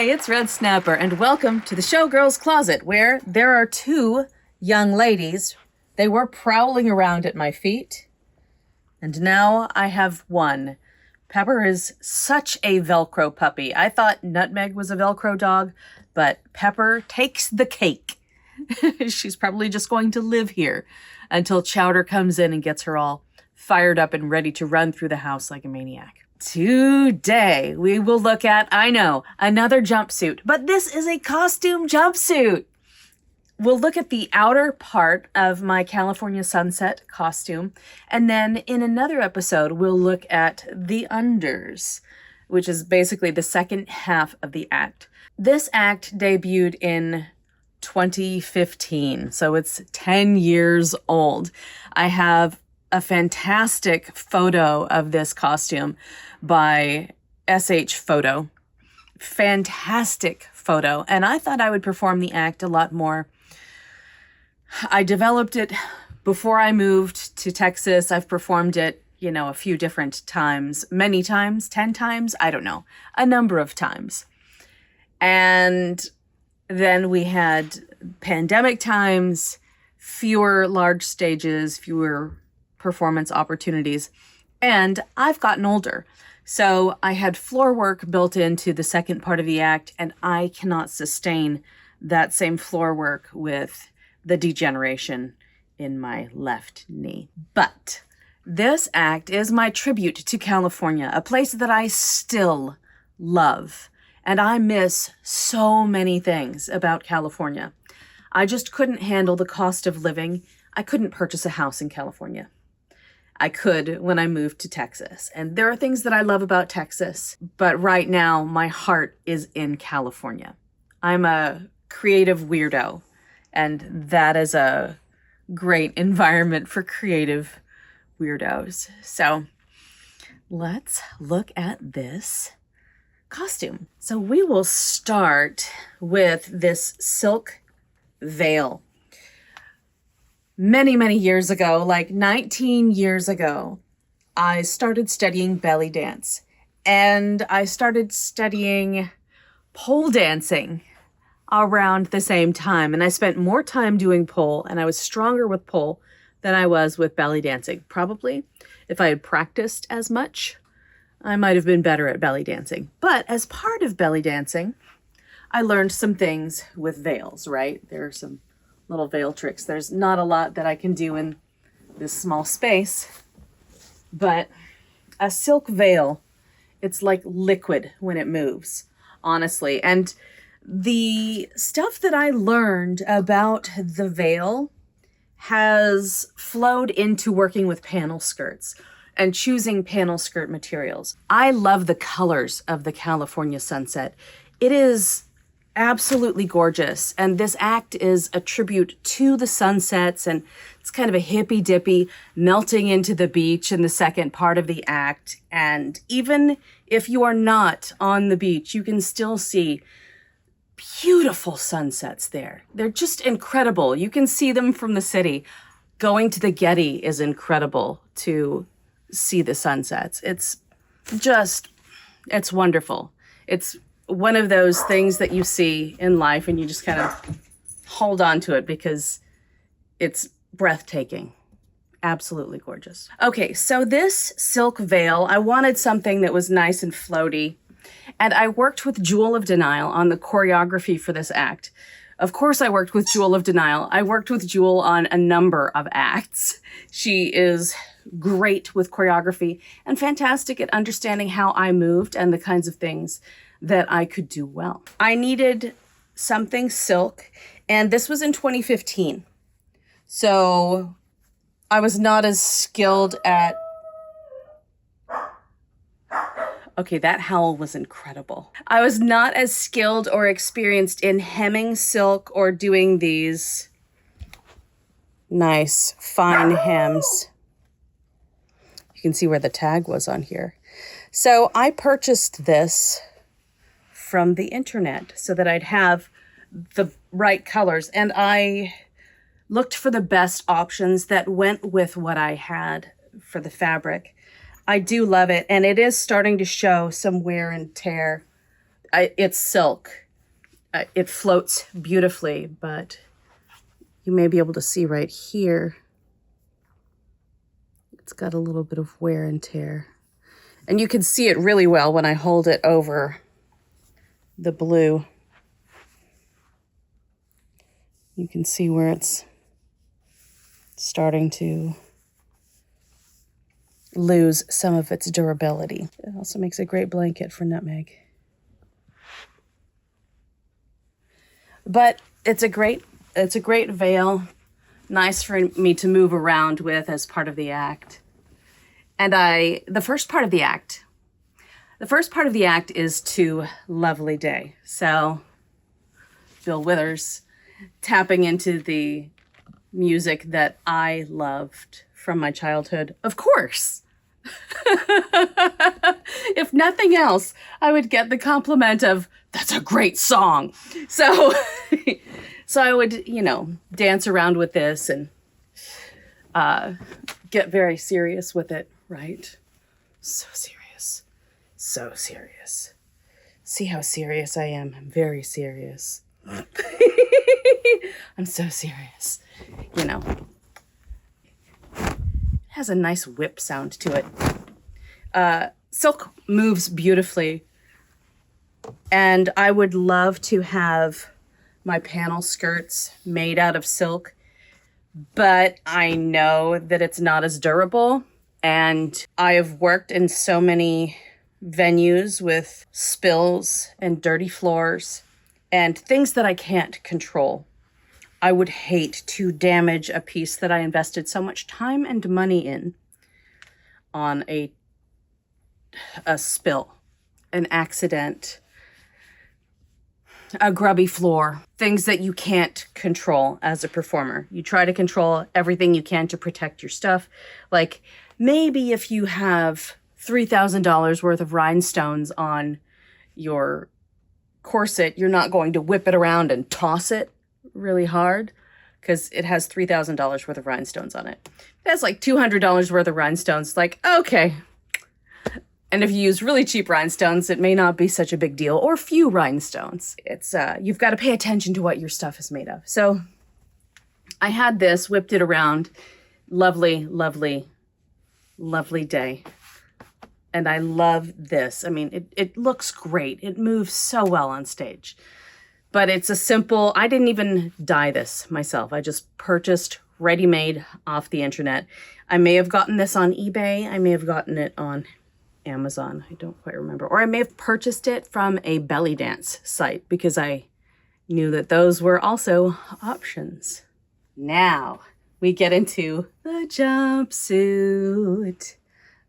Hi, it's Red Snapper, and welcome to the Showgirl's Closet, where there are two young ladies. They were prowling around at my feet, and now I have one. Pepper is such a Velcro puppy. I thought Nutmeg was a Velcro dog, but Pepper takes the cake. She's probably just going to live here until Chowder comes in and gets her all fired up and ready to run through the house like a maniac. Today, we will look at, I know, another jumpsuit, but this is a costume jumpsuit. We'll look at the outer part of my California sunset costume, and then in another episode, we'll look at the unders, which is basically the second half of the act. This act debuted in 2015, so it's 10 years old. I have a fantastic photo of this costume by SH Photo. Fantastic photo. And I thought I would perform the act a lot more. I developed it before I moved to Texas. I've performed it, a few different times, many times, 10 times, I don't know, a number of times. And then we had pandemic times, fewer large stages, fewer performance opportunities, and I've gotten older. So I had floor work built into the second part of the act, and I cannot sustain that same floor work with the degeneration in my left knee. But this act is my tribute to California, a place that I still love, and I miss so many things about California. I just couldn't handle the cost of living. I couldn't purchase a house in California. I could when I moved to Texas. And there are things that I love about Texas, but right now my heart is in California. I'm a creative weirdo, and that is a great environment for creative weirdos. So let's look at this costume. So we will start with this silk veil. Many, many years ago, like 19 years ago, I started studying belly dance, and I started studying pole dancing around the same time. And I spent more time doing pole, and I was stronger with pole than I was with belly dancing. Probably if I had practiced as much, I might have been better at belly dancing. But as part of belly dancing, I learned some things with veils, right? There are some little veil tricks. There's not a lot that I can do in this small space, but a silk veil, it's like liquid when it moves, honestly. And the stuff that I learned about the veil has flowed into working with panel skirts and choosing panel skirt materials. I love the colors of the California sunset. It is absolutely gorgeous. And this act is a tribute to the sunsets, and it's kind of a hippy dippy melting into the beach in the second part of the act. And even if you are not on the beach, you can still see beautiful sunsets there. They're just incredible. You can see them from the city. Going to the Getty is incredible to see the sunsets. It's wonderful. It's one of those things that you see in life and you just kind of hold on to it because it's breathtaking. Absolutely gorgeous. Okay, so this silk veil, I wanted something that was nice and floaty, and I worked with Jewel of Denial on the choreography for this act. Of course I worked with Jewel of Denial. I worked with Jewel on a number of acts. She is great with choreography and fantastic at understanding how I moved and the kinds of things that I could do well. I needed something silk, and this was in 2015. So I was not as skilled at... Okay, that howl was incredible. I was not as skilled or experienced in hemming silk or doing these nice fine hems. You can see where the tag was on here. So I purchased this from the internet so that I'd have the right colors. And I looked for the best options that went with what I had for the fabric. I do love it, and it is starting to show some wear and tear. it's silk. It floats beautifully, but you may be able to see right here. It's got a little bit of wear and tear. And you can see it really well when I hold it over the blue. You can see where it's starting to lose some of its durability. It also makes a great blanket for Nutmeg. But it's a great veil, nice for me to move around with as part of the act. And the first part of the act is to Lovely Day. So Bill Withers tapping into the music that I loved from my childhood. Of course. If nothing else, I would get the compliment of, that's a great song. So I would, dance around with this and get very serious with it, right? So serious. So serious. See how serious I am? I'm very serious. I'm so serious. It has a nice whip sound to it. Silk moves beautifully. And I would love to have my panel skirts made out of silk, but I know that it's not as durable. And I have worked in so many venues with spills and dirty floors and things that I can't control. I would hate to damage a piece that I invested so much time and money in on a spill, an accident, a grubby floor, things that you can't control as a performer. You try to control everything you can to protect your stuff. Like maybe if you have $3,000 worth of rhinestones on your corset, you're not going to whip it around and toss it really hard because it has $3,000 worth of rhinestones on it. It has like $200 worth of rhinestones. Like, okay. And if you use really cheap rhinestones, it may not be such a big deal, or few rhinestones. It's you've got to pay attention to what your stuff is made of. So I had this, whipped it around. Lovely, lovely, lovely day. And I love this. I mean, it looks great. It moves so well on stage. But it's a simple, I didn't even dye this myself. I just purchased ready-made off the internet. I may have gotten this on eBay. I may have gotten it on Amazon. I don't quite remember. Or I may have purchased it from a belly dance site because I knew that those were also options. Now we get into the jumpsuit.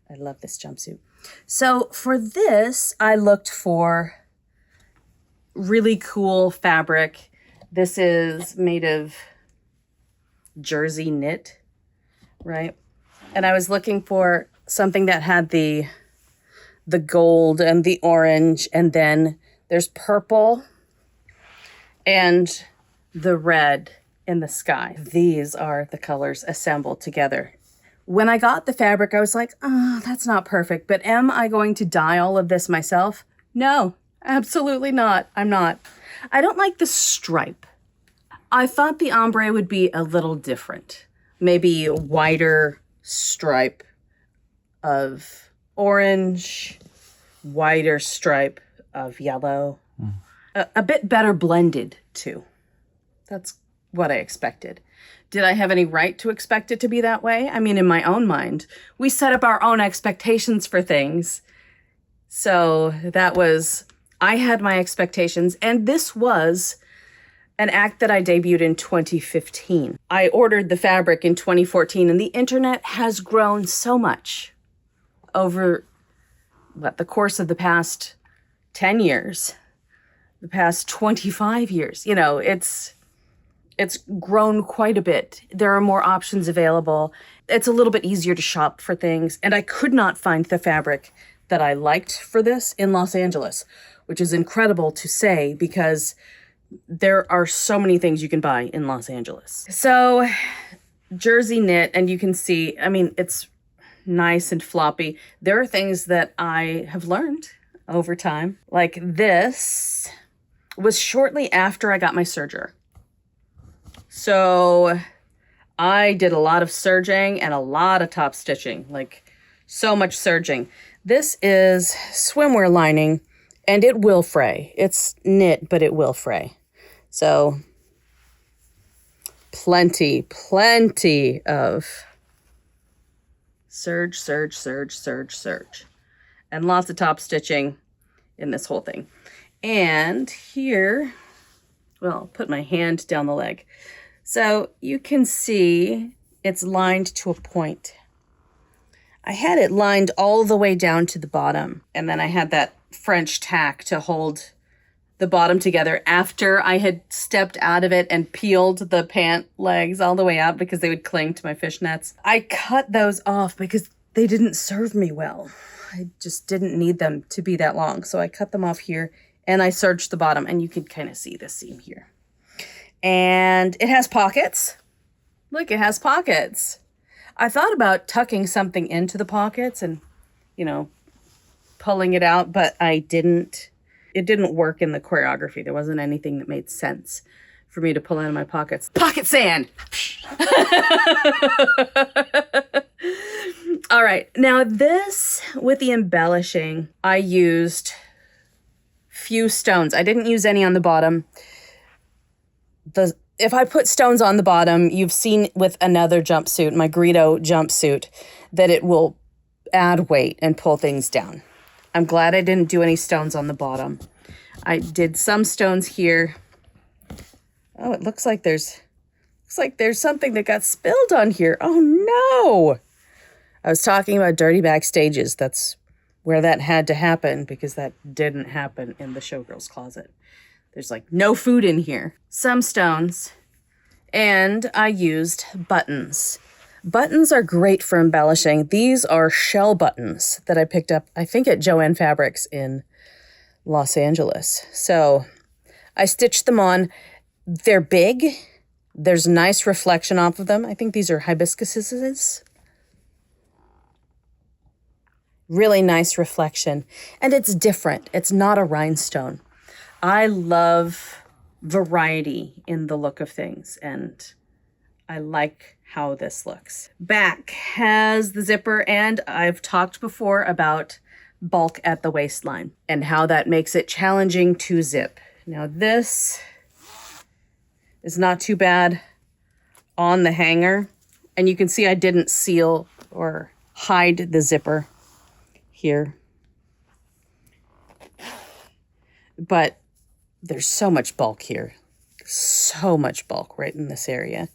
I love this jumpsuit. So for this, I looked for really cool fabric. This is made of jersey knit, right? And I was looking for something that had the gold and the orange, and then there's purple and the red in the sky. These are the colors assembled together. When I got the fabric, I was like, oh, that's not perfect, but am I going to dye all of this myself? No, absolutely not. I'm not. I don't like the stripe. I thought the ombré would be a little different. Maybe a wider stripe of orange, wider stripe of yellow. A bit better blended, too. That's what I expected. Did I have any right to expect it to be that way? I mean, in my own mind, we set up our own expectations for things. So I had my expectations, and this was an act that I debuted in 2015. I ordered the fabric in 2014, and the internet has grown so much over the course of the past 10 years, the past 25 years. It's grown quite a bit. There are more options available. It's a little bit easier to shop for things. And I could not find the fabric that I liked for this in Los Angeles, which is incredible to say because there are so many things you can buy in Los Angeles. So jersey knit, and you can see, I mean, it's nice and floppy. There are things that I have learned over time. Like this was shortly after I got my serger. So I did a lot of serging and a lot of top stitching, like so much serging. This is swimwear lining and it will fray. It's knit, but it will fray. So plenty of serge, serge, serge, serge, serge. And lots of top stitching in this whole thing. And here, well, I'll put my hand down the leg. So you can see it's lined to a point. I had it lined all the way down to the bottom. And then I had that French tack to hold the bottom together after I had stepped out of it and peeled the pant legs all the way out because they would cling to my fishnets. I cut those off because they didn't serve me well. I just didn't need them to be that long. So I cut them off here and I serged the bottom, and you can kind of see the seam here. And it has pockets. Look, it has pockets. I thought about tucking something into the pockets and, you know, pulling it out, but I didn't. It didn't work in the choreography. There wasn't anything that made sense for me to pull out of my pockets. Pocket sand! All right, now this, with the embellishing, I used few stones. I didn't use any on the bottom. If I put stones on the bottom, you've seen with another jumpsuit, my Greedo jumpsuit, that it will add weight and pull things down. I'm glad I didn't do any stones on the bottom. I did some stones here. Oh, it looks like there's something that got spilled on here. Oh no! I was talking about dirty backstages. That's where that had to happen because that didn't happen in the Showgirl's closet. There's like no food in here. Some stones. And I used buttons. Buttons are great for embellishing. These are shell buttons that I picked up, I think, at Joann Fabrics in Los Angeles. So I stitched them on. They're big. There's nice reflection off of them. I think these are hibiscuses. Really nice reflection. And it's different. It's not a rhinestone. I love variety in the look of things, and I like how this looks. Back has the zipper, and I've talked before about bulk at the waistline and how that makes it challenging to zip. Now this is not too bad on the hanger, and you can see I didn't seal or hide the zipper here. But there's so much bulk here. So much bulk right in this area.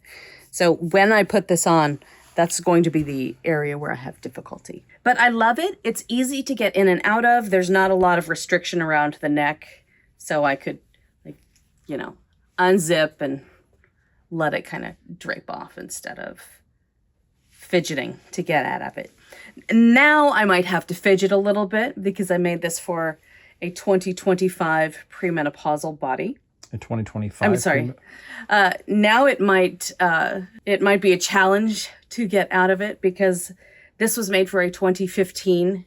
So when I put this on, that's going to be the area where I have difficulty. But I love it. It's easy to get in and out of. There's not a lot of restriction around the neck. So I could, like, you know, unzip and let it kind of drape off instead of fidgeting to get out of it. Now I might have to fidget a little bit because I made this for a 2025 premenopausal body. A 2025. I'm sorry. Now it might be a challenge to get out of it because this was made for a 2015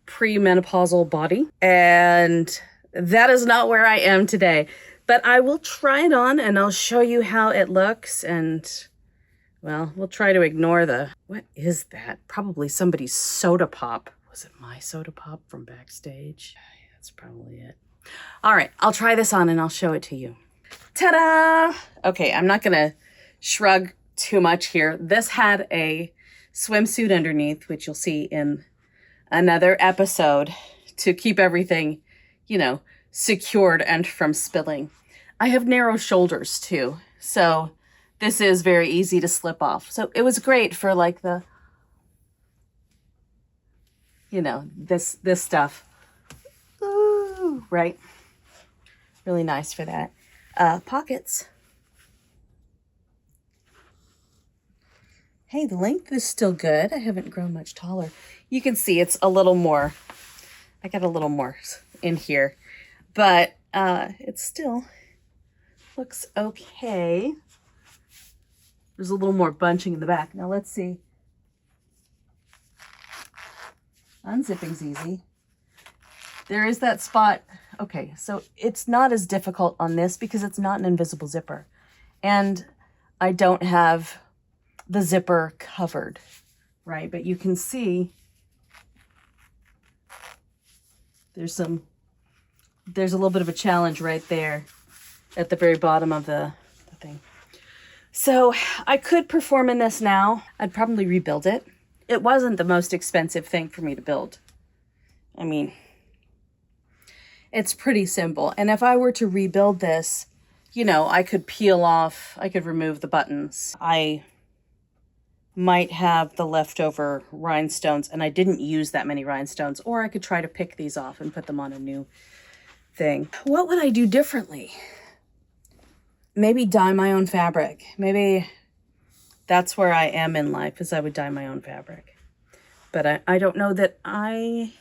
premenopausal body, and that is not where I am today. But I will try it on and I'll show you how it looks, and well, we'll try to ignore the, what is that? Probably somebody's soda pop. Was it my soda pop from backstage? That's probably it. All right, I'll try this on and I'll show it to you. Ta-da! Okay, I'm not gonna shrug too much here. This had a swimsuit underneath, which you'll see in another episode to keep everything, you know, secured and from spilling. I have narrow shoulders too, so this is very easy to slip off. So it was great for like the, you know, this stuff. Ooh, right? Really nice for that. Pockets. Hey, the length is still good. I haven't grown much taller. You can see it's a little more, I got a little more in here, but it still looks okay. There's a little more bunching in the back. Now let's see. Unzipping's easy. There is that spot. Okay, so it's not as difficult on this because it's not an invisible zipper. And I don't have the zipper covered, right? But you can see there's a little bit of a challenge right there at the very bottom of the thing. So I could perform in this now. I'd probably rebuild it. It wasn't the most expensive thing for me to build. I mean, it's pretty simple. And if I were to rebuild this, you know, I could peel off, I could remove the buttons. I might have the leftover rhinestones, and I didn't use that many rhinestones, or I could try to pick these off and put them on a new thing. What would I do differently? Maybe dye my own fabric. Maybe that's where I am in life, is I would dye my own fabric. But I don't know that I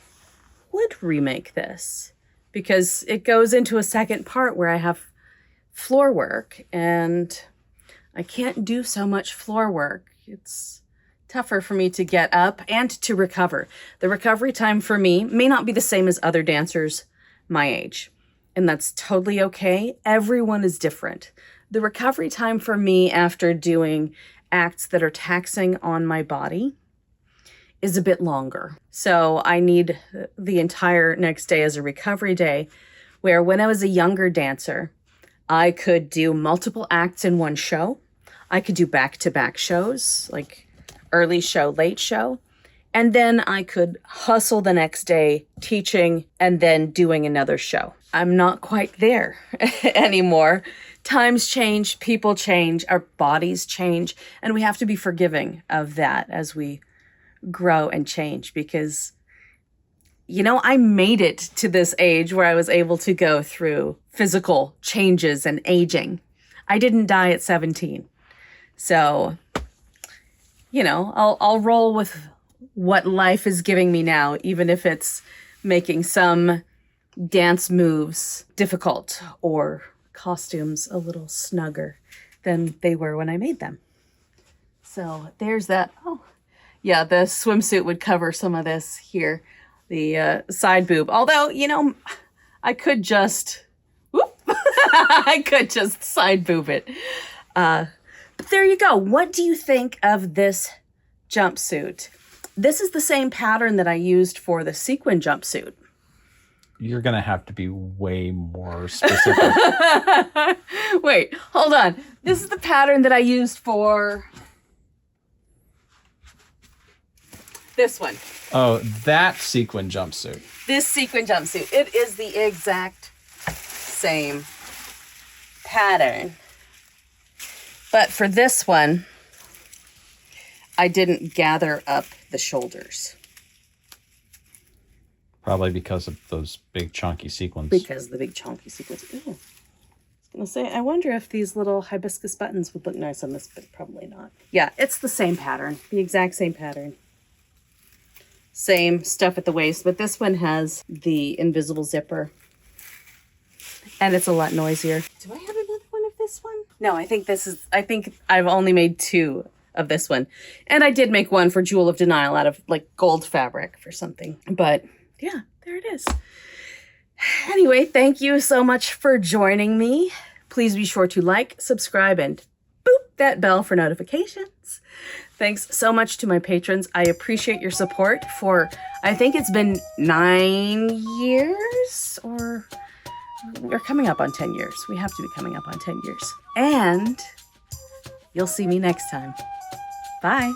would remake this, because it goes into a second part where I have floor work, and I can't do so much floor work. It's tougher for me to get up and to recover. The recovery time for me may not be the same as other dancers my age, and that's totally okay. Everyone is different. The recovery time for me after doing acts that are taxing on my body is a bit longer. So I need the entire next day as a recovery day, where when I was a younger dancer, I could do multiple acts in one show. I could do back-to-back shows, like early show, late show. And then I could hustle the next day teaching and then doing another show. I'm not quite there anymore. Times change, people change, our bodies change, and we have to be forgiving of that as we grow and change, because, you know, I made it to this age where I was able to go through physical changes and aging. I didn't die at 17. So, you know, I'll roll with what life is giving me now, even if it's making some dance moves difficult or costumes a little snugger than they were when I made them. So there's that. Oh, yeah, the swimsuit would cover some of this here, the side boob. Although, you know, I could just, I could just side boob it. But there you go. What do you think of this jumpsuit? This is the same pattern that I used for the sequin jumpsuit. You're going to have to be way more specific. Wait, hold on. This is the pattern that I used for this one. Oh, that sequin jumpsuit. This sequin jumpsuit. It is the exact same pattern. But for this one, I didn't gather up the shoulders. Probably because of those big chunky sequins. Because of the big chunky sequins. Ooh. I was going to say, I wonder if these little hibiscus buttons would look nice on this, but probably not. Yeah, it's the same pattern. The exact same pattern. Same stuff at the waist, but this one has the invisible zipper. And it's a lot noisier. Do I have another one of this one? No, I think I've only made 2 of this one. And I did make one for Jewel of Denial out of like gold fabric for something. But yeah, there it is. Anyway, thank you so much for joining me. Please be sure to like, subscribe, and boop that bell for notifications. Thanks so much to my patrons. I appreciate your support for, I think it's been 9 years, or we're coming up on 10 years. We have to be coming up on 10 years. And you'll see me next time. Bye.